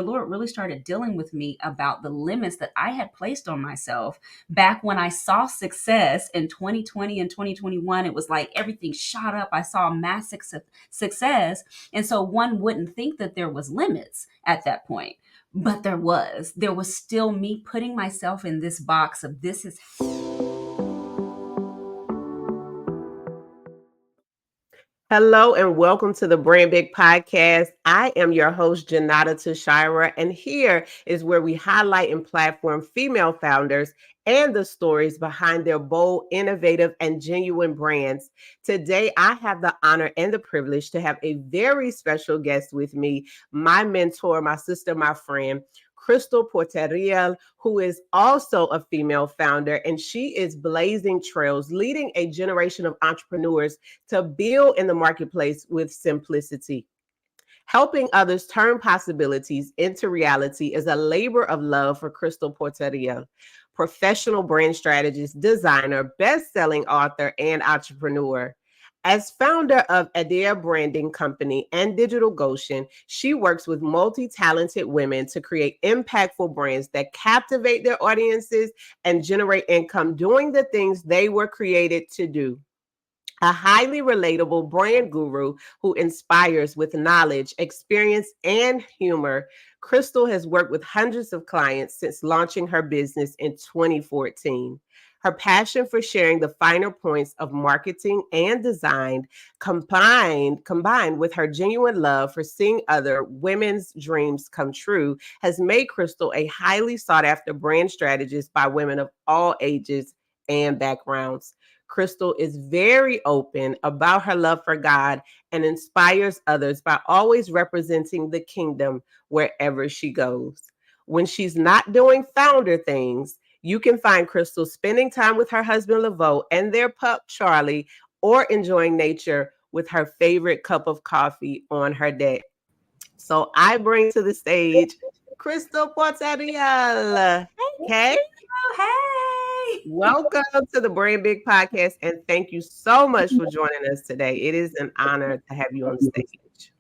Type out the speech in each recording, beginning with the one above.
the Lord really started dealing with me about the limits that I had placed on myself back when I saw success in 2020 and 2021. It was like everything shot up. I saw massive success. And so one wouldn't think that there was limits at that point. But there was still me putting myself in this box of this is. Hello and welcome to the Brand Big Podcast. I am your host, Jonatta Toshira, and here is where we highlight and platform female founders and the stories behind their bold, innovative, and genuine brands. Today, I have the honor and the privilege to have a very special guest with me, my mentor, my sister, my friend, Krystal Portorreal, who is also a female founder, and she is blazing trails, leading a generation of entrepreneurs to build in the marketplace with simplicity. Helping others turn possibilities into reality is a labor of love for Krystal Portorreal, professional brand strategist, designer, best-selling author, and entrepreneur. As founder of Adair Branding Company and Digital Goshen, she works with multi-talented women to create impactful brands that captivate their audiences and generate income doing the things they were created to do. A highly relatable brand guru who inspires with knowledge, experience, and humor, Krystal has worked with hundreds of clients since launching her business in 2014. Her passion for sharing the finer points of marketing and design combined with her genuine love for seeing other women's dreams come true has made Krystal a highly sought after brand strategist by women of all ages and backgrounds. Krystal is very open about her love for God and inspires others by always representing the kingdom wherever she goes. When she's not doing founder things, you can find Krystal spending time with her husband Laveau and their pup Charlie, or enjoying nature with her favorite cup of coffee on her deck. So I bring to the stage Krystal Portorreal. Okay. Oh, hey. Welcome to the Brand Big Podcast, and thank you so much for joining us today. It is an honor to have you on stage.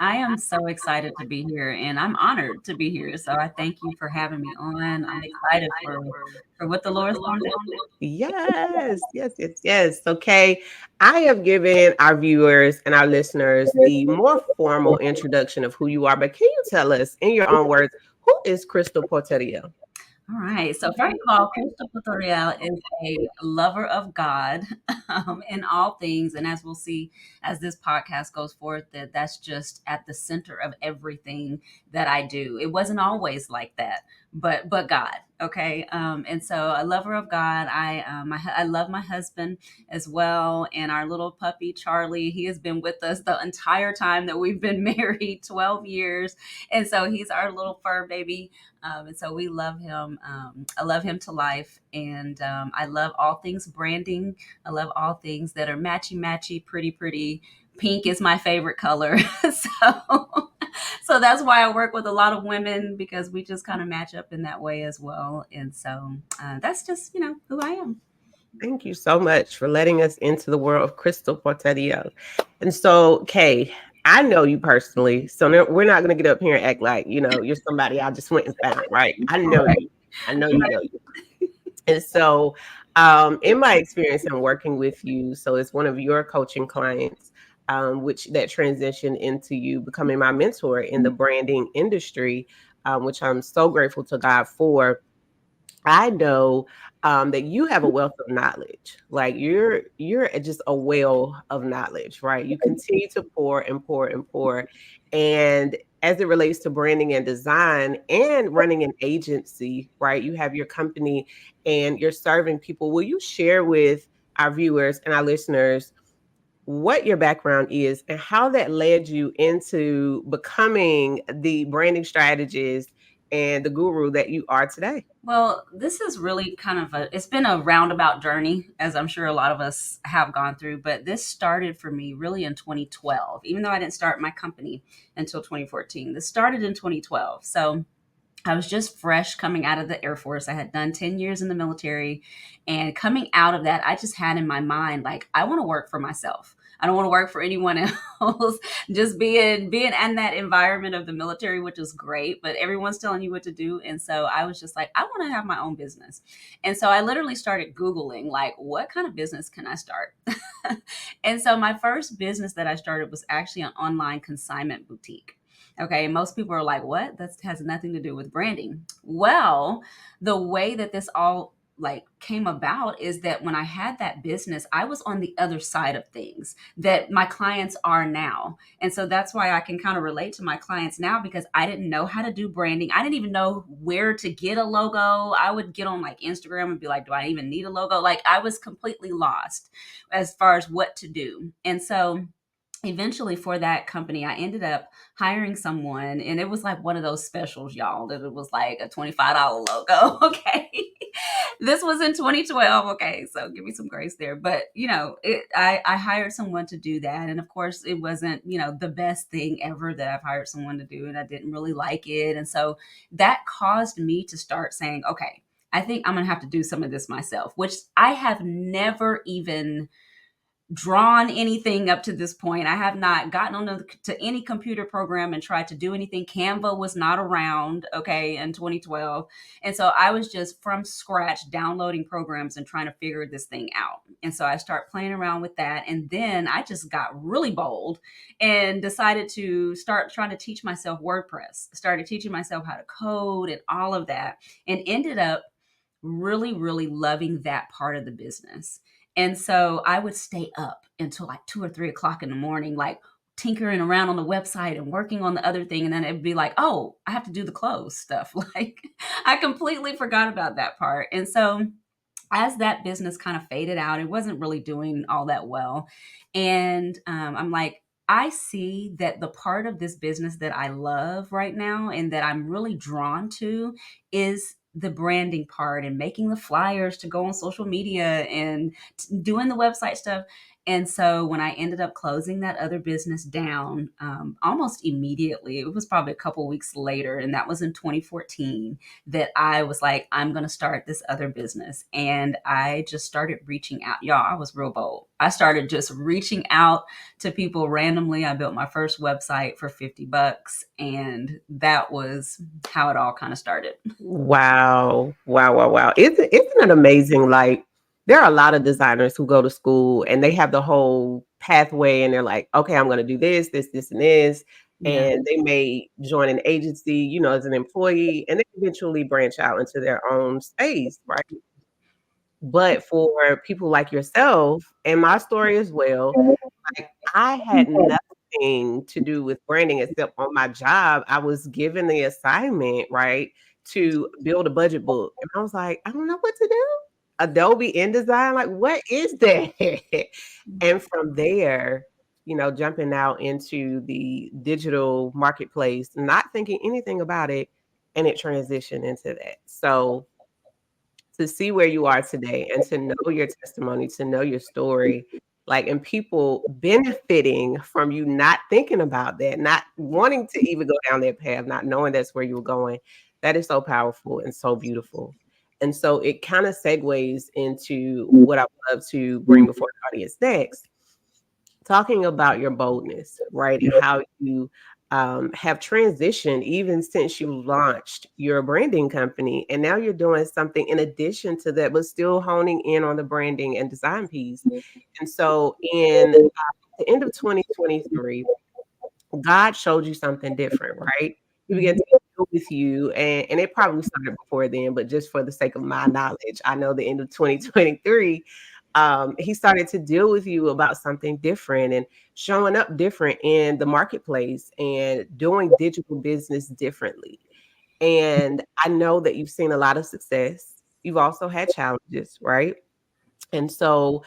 I am so excited to be here and I'm honored to be here. So I thank you for having me on. I'm excited for what the Lord's going to do. Yes, yes, yes, yes. Okay. I have given our viewers and our listeners the more formal introduction of who you are, but can you tell us in your own words, who is Krystal Portorreal? All right. So first of all, Krystal Portorreal is a lover of God in all things, and as we'll see as this podcast goes forth, that's just at the center of everything that I do. It wasn't always like that, but God. Okay. And so a lover of God. I love my husband as well, and our little puppy Charlie. He has been with us the entire time that we've been married, 12 years, and so he's our little fur baby. And so we love him. I love him to life. And I love all things branding. I love all things that are matchy, matchy, pretty, pretty. Pink is my favorite color. So that's why I work with a lot of women because we just kind of match up in that way as well. And so that's just, who I am. Thank you so much for letting us into the world of Krystal Portorreal. And so, Kay, I know you personally, so we're not going to get up here and act like, you're somebody I just went and found, right? I know you. I know you know you. And so, in my experience in working with you, so it's one of your coaching clients, which that transitioned into you becoming my mentor in the branding industry, which I'm so grateful to God for. I know that you have a wealth of knowledge. Like you're just a well of knowledge, right? You continue to pour and pour and pour. And as it relates to branding and design and running an agency, right? You have your company and you're serving people. Will you share with our viewers and our listeners what your background is and how that led you into becoming the branding strategist and the guru that you are today? Well, this is really kind of it's been a roundabout journey, as I'm sure a lot of us have gone through, but this started for me really in 2012, even though I didn't start my company until 2014. This started in 2012. So I was just fresh coming out of the Air Force. I had done 10 years in the military. And coming out of that, I just had in my mind, like, I want to work for myself. I don't want to work for anyone else. Just being in that environment of the military, which is great, but everyone's telling you what to do. And so I was just like, I want to have my own business. And so I literally started Googling, like, what kind of business can I start? And so my first business that I started was actually an online consignment boutique. Okay, most people are like, what? That has nothing to do with branding. Well, the way that this all like came about is that when I had that business, I was on the other side of things that my clients are now. And so that's why I can kind of relate to my clients now, because I didn't know how to do branding. I didn't even know where to get a logo. I would get on like Instagram and be like, do I even need a logo? Like I was completely lost as far as what to do. And so eventually for that company, I ended up hiring someone, and it was like one of those specials, y'all, that it was like a $25 logo. Okay. This was in 2012. Okay. So give me some grace there. But I hired someone to do that. And of course it wasn't, the best thing ever that I've hired someone to do. And I didn't really like it. And so that caused me to start saying, okay, I think I'm going to have to do some of this myself, which I have never even drawn anything up to this point. I have not gotten on to any computer program and tried to do anything. Canva was not around, okay, in 2012. And so I was just from scratch downloading programs and trying to figure this thing out. And so I start playing around with that. And then I just got really bold and decided to start trying to teach myself WordPress, started teaching myself how to code and all of that, and ended up really, really loving that part of the business. And so I would stay up until like 2 or 3 o'clock in the morning, like tinkering around on the website and working on the other thing. And then it'd be like, oh, I have to do the clothes stuff. Like I completely forgot about that part. And so as that business kind of faded out, it wasn't really doing all that well. And I'm like, I see that the part of this business that I love right now and that I'm really drawn to is the branding part and making the flyers to go on social media and doing the website stuff. And so when I ended up closing that other business down, almost immediately, it was probably a couple weeks later, and that was in 2014, that I was like, I'm going to start this other business. And I just started reaching out. Y'all, I was real bold. I started just reaching out to people randomly. I built my first website for $50, and that was how it all kind of started. Wow. Wow, wow, wow. Isn't it amazing? Like, there are a lot of designers who go to school and they have the whole pathway and they're like, okay, I'm going to do this, and this. Yeah. And they may join an agency, as an employee, and they eventually branch out into their own space, right? But for people like yourself and my story as well, like, I had nothing to do with branding except on my job, I was given the assignment, right, to build a budget book. And I was like, I don't know what to do. Adobe InDesign, like, what is that? And from there, jumping out into the digital marketplace, not thinking anything about it, and it transitioned into that. So to see where you are today and to know your testimony, to know your story, like, and people benefiting from you not thinking about that, not wanting to even go down that path, not knowing that's where you were going. That is so powerful and so beautiful. And so it kind of segues into what I would love to bring before the audience next, talking about your boldness, right? And how you have transitioned even since you launched your branding company. And now you're doing something in addition to that, but still honing in on the branding and design piece. And so in the end of 2023, God showed you something different, right? He began to Mhm. deal with you, and it probably started before then, but just for the sake of my knowledge, I know the end of 2023, he started to deal with you about something different and showing up different in the marketplace and doing digital business differently. And I know that you've seen a lot of success. You've also had challenges, right? And so,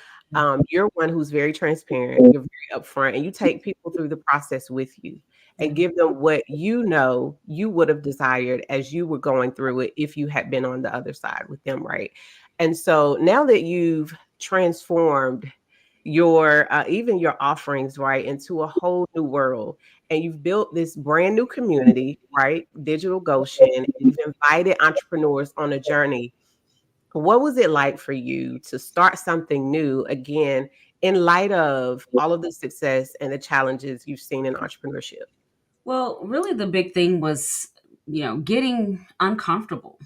you're one who's very transparent, you're very upfront, and you take people through the process with you and Yeah. give them what you would have desired as you were going through it if you had been on the other side with them, right? And so now that you've transformed your even your offerings, right, into a whole new world, and you've built this brand new community, right, Digital Goshen, and you've invited entrepreneurs on a journey, what was it like for you to start something new again in light of all of the success and the challenges you've seen in entrepreneurship? Well, really, the big thing was, getting uncomfortable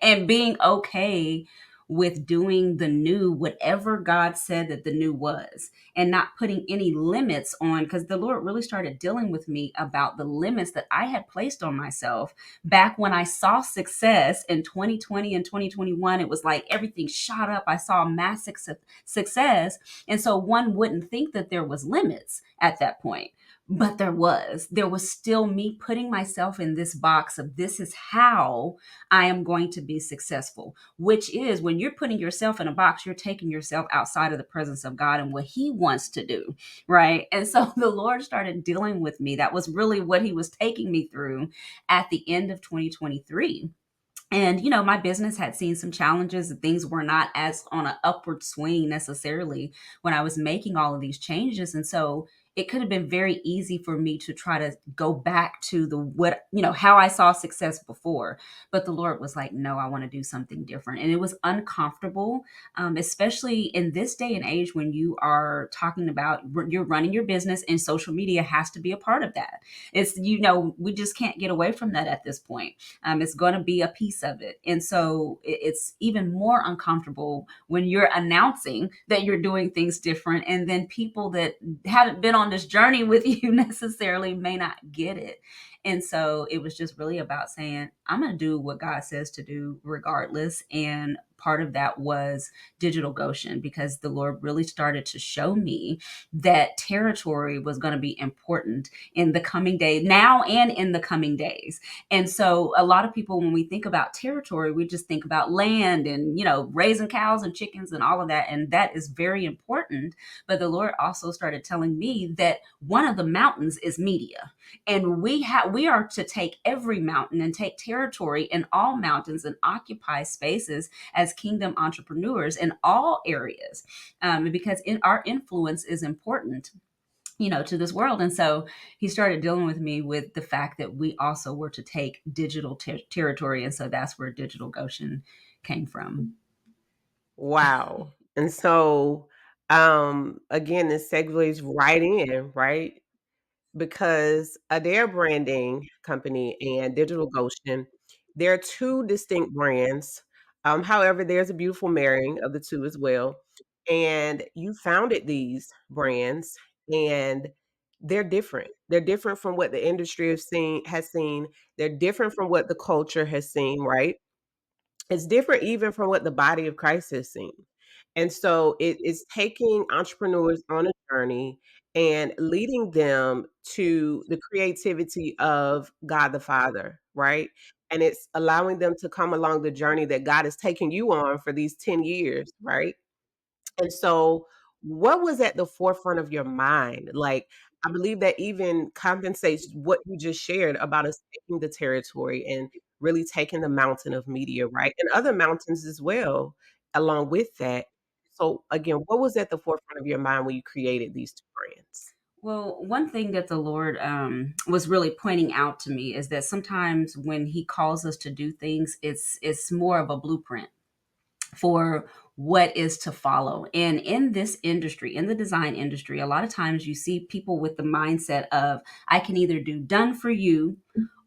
and being okay with doing the new, whatever God said that the new was, and not putting any limits on, because the Lord really started dealing with me about the limits that I had placed on myself back when I saw success in 2020 and 2021. It was like everything shot up. I saw massive success. And so one wouldn't think that there was limits at that point, but there was still me putting myself in this box of, this is how I am going to be successful, which is, when you're putting yourself in a box, you're taking yourself outside of the presence of God and what he wants to do. Right. And so the Lord started dealing with me. That was really what he was taking me through at the end of 2023. And my business had seen some challenges, and things were not as on an upward swing necessarily when I was making all of these changes. And so it could have been very easy for me to try to go back to the what how I saw success before. But the Lord was like, no, I want to do something different. And it was uncomfortable, especially in this day and age when you are talking about, you're running your business, and social media has to be a part of that. It's, we just can't get away from that at this point. It's going to be a piece of it. And so it's even more uncomfortable when you're announcing that you're doing things different, and then people that haven't been on this journey with you necessarily may not get it. And so it was just really about saying, I'm going to do what God says to do regardless. And part of that was Digital Goshen, because the Lord really started to show me that territory was going to be important in the coming days, now and in the coming days. And so a lot of people, when we think about territory, we just think about land and, raising cows and chickens and all of that. And that is very important. But the Lord also started telling me that one of the mountains is media. And we are to take every mountain and take territory in all mountains and occupy spaces as kingdom entrepreneurs in all areas, because our influence is important, to this world. And so he started dealing with me with the fact that we also were to take digital territory. And so that's where Digital Goshen came from. Wow. And so, again, this segues right in, right? Because Adair Branding Company and Digital Goshen, they're two distinct brands. However, there's a beautiful marrying of the two as well. And you founded these brands, and they're different. They're different from what the industry has seen. They're different from what the culture has seen, right? It's different even from what the body of Christ has seen. And so it is taking entrepreneurs on a journey and leading them to the creativity of God the Father, right? And it's allowing them to come along the journey that God has taken you on for these 10 years, right? And so, what was at the forefront of your mind? Like, I believe that even compensates what you just shared about us taking the territory and really taking the mountain of media, right? And other mountains as well, along with that. So, again, what was at the forefront of your mind when you created these two brands? Well, one thing that the Lord was really pointing out to me is that sometimes when He calls us to do things, it's more of a blueprint for what is to follow. And in this industry, in the design industry, a lot of times you see people with the mindset of, I can either do done for you,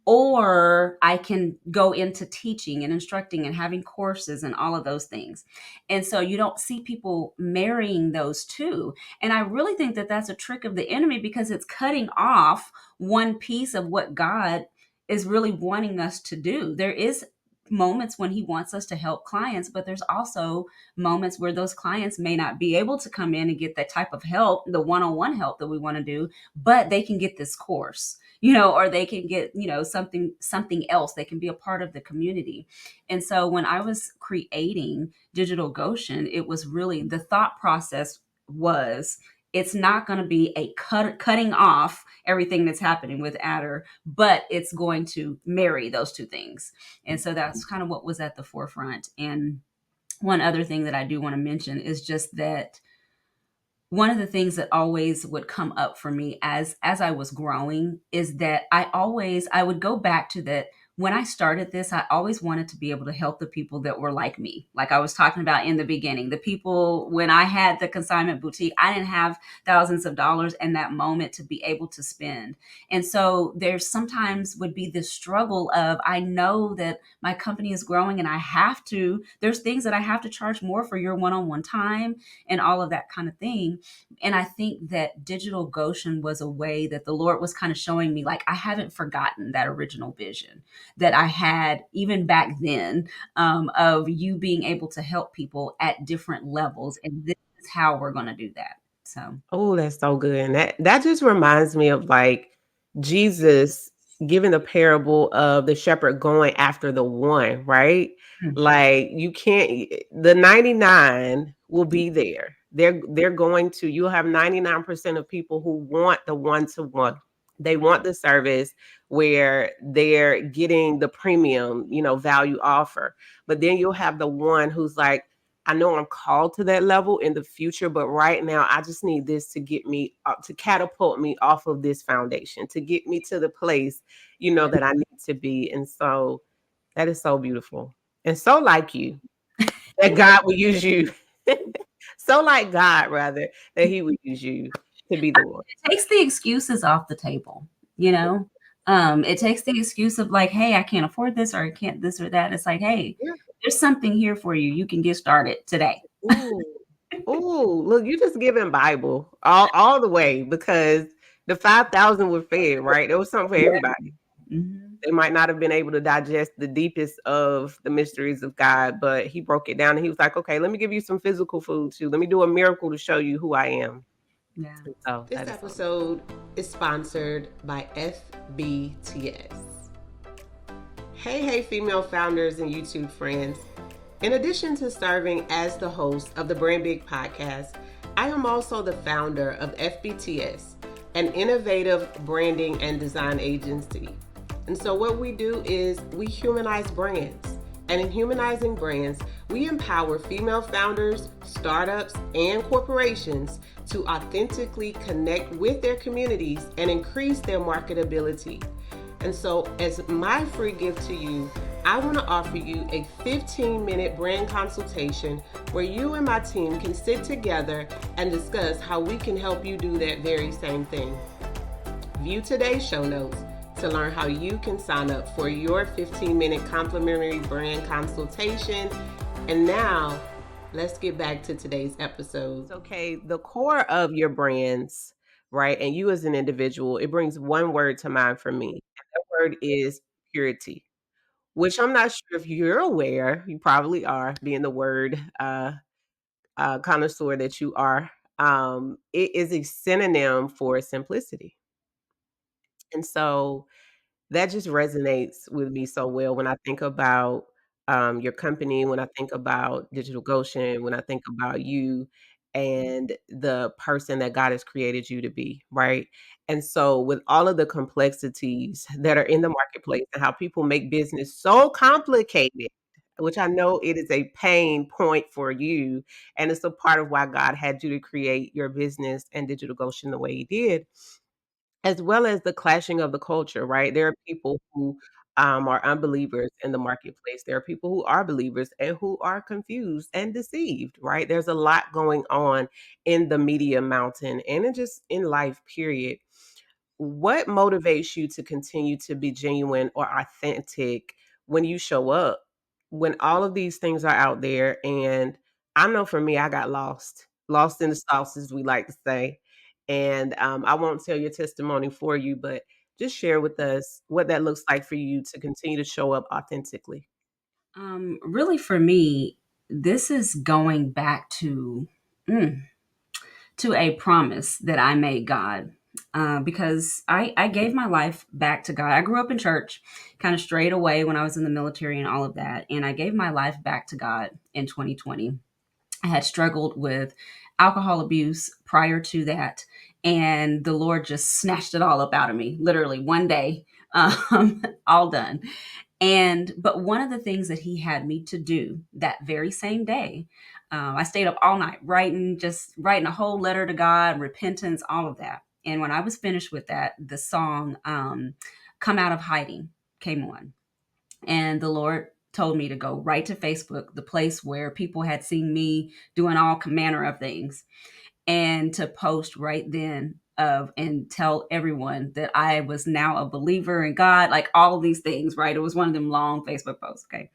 or I can go into teaching and instructing and having courses and all of those things. And so you don't see people marrying those two. And I really think that that's a trick of the enemy, because it's cutting off one piece of what God is really wanting us to do. There is moments when he wants us to help clients, but there's also moments where those clients may not be able to come in and get that type of help, the one-on-one help that we want to do, but they can get this course, or they can get, something else. They can be a part of the community. And so when I was creating Digital Goshen, it was really, the thought process was, it's not going to be a cutting off everything that's happening with Adder, but it's going to marry those two things. And so that's kind of what was at the forefront. And one other thing that I do want to mention is just that one of the things that always would come up for me as I was growing is that I would go back to that. when I started this, I always wanted to be able to help the people that were like me. Like I was talking about in the beginning, the people when I had the consignment boutique, I didn't have thousands of dollars in that moment to be able to spend. And so there's sometimes would be this struggle of I know that my company is growing and there's things that I have to charge more for your one-on-one time and all of that kind of thing. And I think that Digital Goshen was a way that the Lord was kind of showing me, like, I haven't forgotten that original vision that I had even back then, of you being able to help people at different levels. And this is how we're going to do that. So, Oh, that's so good. And that just reminds me of like Jesus giving the parable of the shepherd going after the one, right? mm, Like you can't the 99 will be there. They're going to you'll have 99% of people who want the one-to-one. They want the service where they're getting the premium, value offer. But then you'll have the one who's like, I know I'm called to that level in the future, but right now I just need this to get me up, to catapult me off of this foundation, to get me to the place, that I need to be. And so that is so beautiful. And so like you, that God will use you. So like God, rather, that he would use you to be the one. it takes the excuses off the table, you know? It takes the excuse of like, hey, I can't afford this or I can't this or that. It's like, hey, Yeah. there's something here for you. You can get started today. Ooh. Ooh, look, you just giving Bible all the way because the 5,000 were fed, right? There was something for Yeah. everybody. Mhm. They might not have been able to digest the deepest of the mysteries of God, but he broke it down and he was like, okay, let me give you some physical food too. Let me do a miracle to show you who I am. Yeah. And so this episode is sponsored by FBTS. Hey, female founders and YouTube friends. In addition to serving as the host of the Brand Big podcast, I am also the founder of FBTS, an innovative branding and design agency. And so what we do is we humanize brands. And in humanizing brands, we empower female founders, startups, and corporations to authentically connect with their communities and increase their marketability. And so, as my free gift to you, I want to offer you a 15-minute brand consultation where you and my team can sit together and discuss how we can help you do that very same thing. View today's show notes to learn how you can sign up for your 15-minute complimentary brand consultation. And now, let's get back to today's episode. Okay, the core of your brands, right, and you as an individual, it brings one word to mind for me. And that word is purity, which I'm not sure if you're aware. You probably are, being the word connoisseur that you are. It is a synonym for simplicity. And so that just resonates with me so well when I think about your company, when I think about Digital Goshen, when I think about you and the person that God has created you to be, right? And so, with all of the complexities that are in the marketplace and how people make business so complicated, which I know it is a pain point for you, and it's a part of why God had you to create your business and Digital Goshen the way He did, as well as the clashing of the culture, right? There are people who are unbelievers in the marketplace. There are people who are believers and who are confused and deceived, right? There's a lot going on in the media mountain and just in life, period. What motivates you to continue to be genuine or authentic when you show up? When all of these things are out there, and I know for me, I got lost in the sauce, as we like to say. And I won't tell your testimony for you, but just share with us what that looks like for you to continue to show up authentically. Really, for me, this is going back mm, to a promise that I made God. Because I gave my life back to God. I grew up in church, kind of strayed away when I was in the military and all of that. And I gave my life back to God in 2020. I had struggled with alcohol abuse prior to that. And the Lord just snatched it all up out of me, literally one day, all done. But one of the things that he had me to do that very same day, I stayed up all night just writing a whole letter to God, repentance, all of that. And when I was finished with that, the song "Come Out of Hiding" came on. And the Lord told me to go right to Facebook, the place where people had seen me doing all manner of things, and to post right then of and tell everyone that I was now a believer in God, like all of these things, right? It was one of them long Facebook posts. Okay.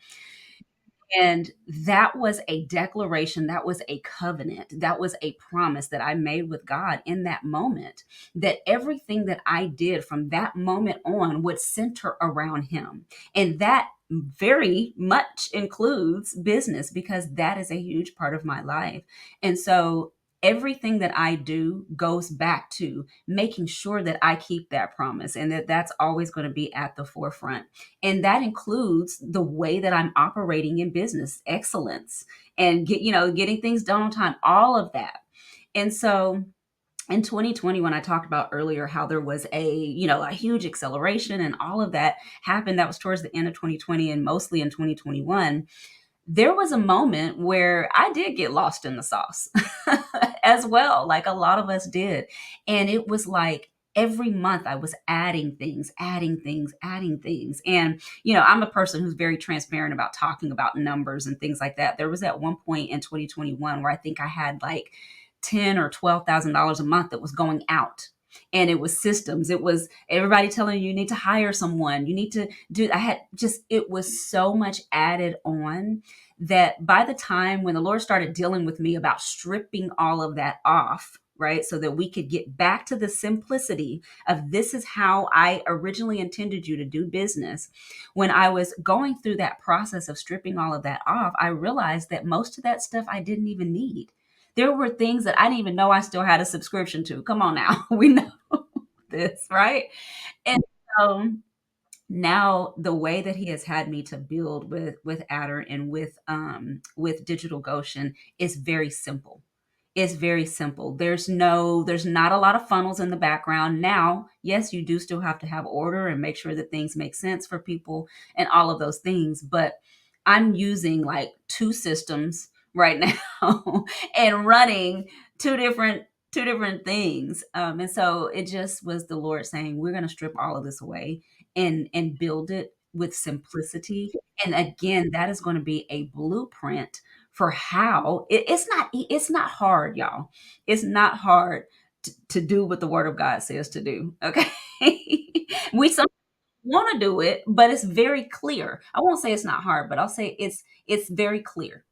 And that was a declaration, that was a covenant, that was a promise that I made with God in that moment, that everything that I did from that moment on would center around Him. And that very much includes business, because that is a huge part of my life. And so everything that I do goes back to making sure that I keep that promise, and that that's always going to be at the forefront. And that includes the way that I'm operating in business, excellence, and getting things done on time, all of that. And so in 2020, when I talked about earlier how there was a huge acceleration and all of that happened, that was towards the end of 2020 and mostly in 2021. There was a moment where I did get lost in the sauce as well, like a lot of us did. And it was like every month I was adding things, adding things, adding things. And, I'm a person who's very transparent about talking about numbers and things like that. There was at one point in 2021 where I think I had like $10,000 or $12,000 a month that was going out. And it was systems. It was everybody telling you need to hire someone. You need to do. It was so much added on that by the time when the Lord started dealing with me about stripping all of that off, right, so that we could get back to the simplicity of this is how I originally intended you to do business. When I was going through that process of stripping all of that off, I realized that most of that stuff I didn't even need. There were things that I didn't even know I still had a subscription to. Come on now. We know this, right? And so now the way that he has had me to build with Adder and with Digital Goshen is very simple. It's very simple. There's not a lot of funnels in the background. Now, yes, you do still have to have order and make sure that things make sense for people and all of those things, but I'm using like two systems right now and running two different two different things. And so it just was the Lord saying, we're going to strip all of this away and build it with simplicity. And again, that is going to be a blueprint for how it's not hard, y'all. It's not hard to do what the Word of God says to do. Okay, we some want to do it, but it's very clear. I won't say it's not hard, but I'll say it's very clear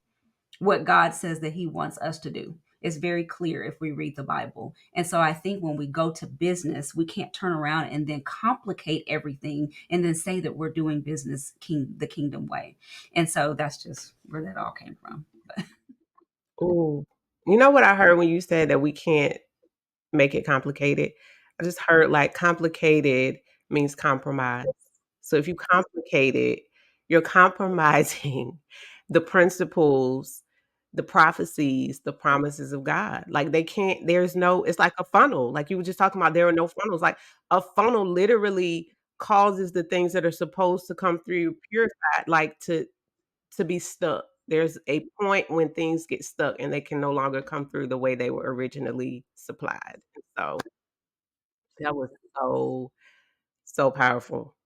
what God says that He wants us to do. It's very clear if we read the Bible. And so I think when we go to business, we can't turn around and then complicate everything and then say that we're doing business the kingdom way. And so that's just where that all came from. Ooh. You know what I heard when you said that we can't make it complicated? I just heard like complicated means compromise. So if you complicate it, you're compromising the principles, the prophecies, the promises of God. Like they can't, there's no, it's like a funnel. Like you were just talking about, there are no funnels. Like a funnel literally causes the things that are supposed to come through purified, like to be stuck. There's a point when things get stuck and they can no longer come through the way they were originally supplied. So that was so, so powerful.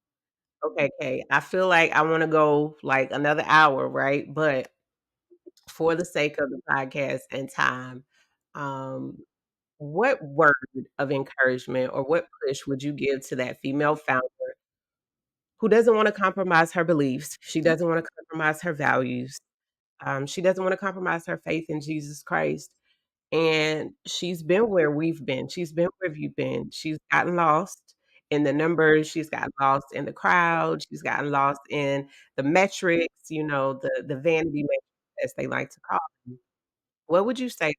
Okay, Kay, I feel like I wanna go, like, another hour, right? But for the sake of the podcast and time, um, what word of encouragement or what push would you give to that female founder who doesn't wanna compromise her beliefs? She doesn't wanna compromise her values. She doesn't wanna compromise her faith in Jesus Christ, and she's been where we've been. She's been where you've been. She's gotten lost in the numbers, she's gotten lost in the crowd, she's gotten lost in the metrics, the vanity metrics, as they like to call them. What would you say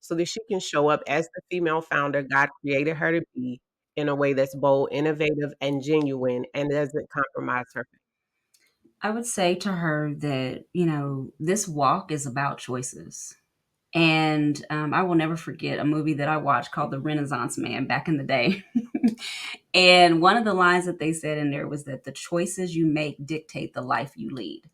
so that she can show up as the female founder God created her to be in a way that's bold, innovative, and genuine and doesn't compromise her faith? I would say to her that, this walk is about choices. And I will never forget a movie that I watched called The Renaissance Man back in the day. And one of the lines that they said in there was that the choices you make dictate the life you lead.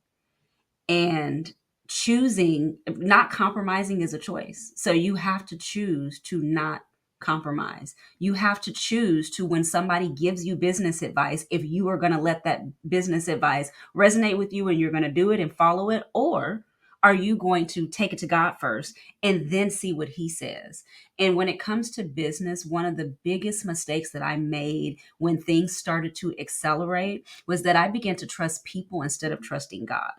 And choosing, not compromising is a choice. So you have to choose to not compromise. You have to choose to, when somebody gives you business advice, if you are going to let that business advice resonate with you and you're going to do it and follow it, or are you going to take it to God first and then see what he says? And when it comes to business, one of the biggest mistakes that I made when things started to accelerate was that I began to trust people instead of trusting God.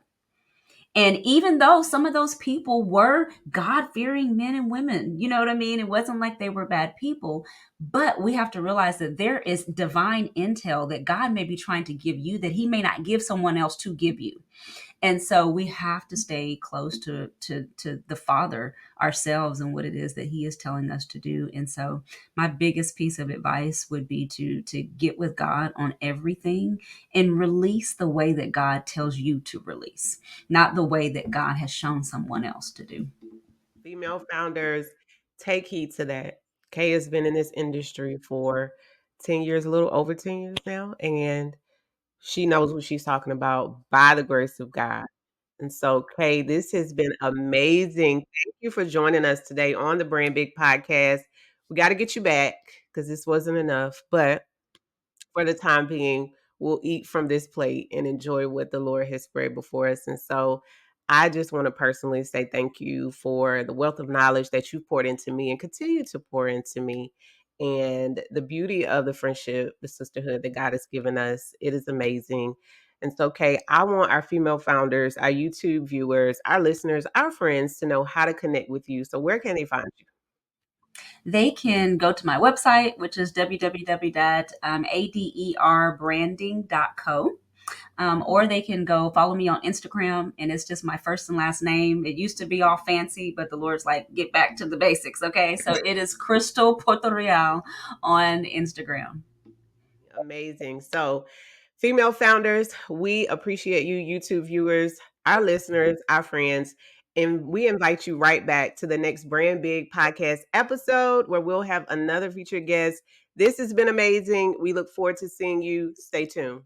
And even though some of those people were God fearing men and women, you know what I mean? It wasn't like they were bad people, but we have to realize that there is divine intel that God may be trying to give you that he may not give someone else to give you. And so we have to stay close to the Father ourselves and what it is that he is telling us to do. And so my biggest piece of advice would be to get with God on everything and release the way that God tells you to release, not the way that God has shown someone else to do. Female founders, take heed to that. Kay has been in this industry for 10 years, a little over 10 years now, and she knows what she's talking about by the grace of God. And so, Kay, this has been amazing. Thank you for joining us today on the Brand Big Podcast. We got to get you back because this wasn't enough. But for the time being, we'll eat from this plate and enjoy what the Lord has spread before us. And so I just want to personally say thank you for the wealth of knowledge that you poured into me and continue to pour into me. And the beauty of the friendship, the sisterhood that God has given us, it is amazing. And so, Kay, I want our female founders, our YouTube viewers, our listeners, our friends to know how to connect with you. So, where can they find you? They can go to my website, which is www.aderbranding.co. Or they can go follow me on Instagram, and it's just my first and last name. It used to be all fancy, but the Lord's like, get back to the basics. Okay. So it is Krystal Portorreal on Instagram. Amazing. So, female founders, we appreciate you, YouTube viewers, our listeners, our friends, and we invite you right back to the next Brand Big podcast episode where we'll have another featured guest. This has been amazing. We look forward to seeing you. Stay tuned.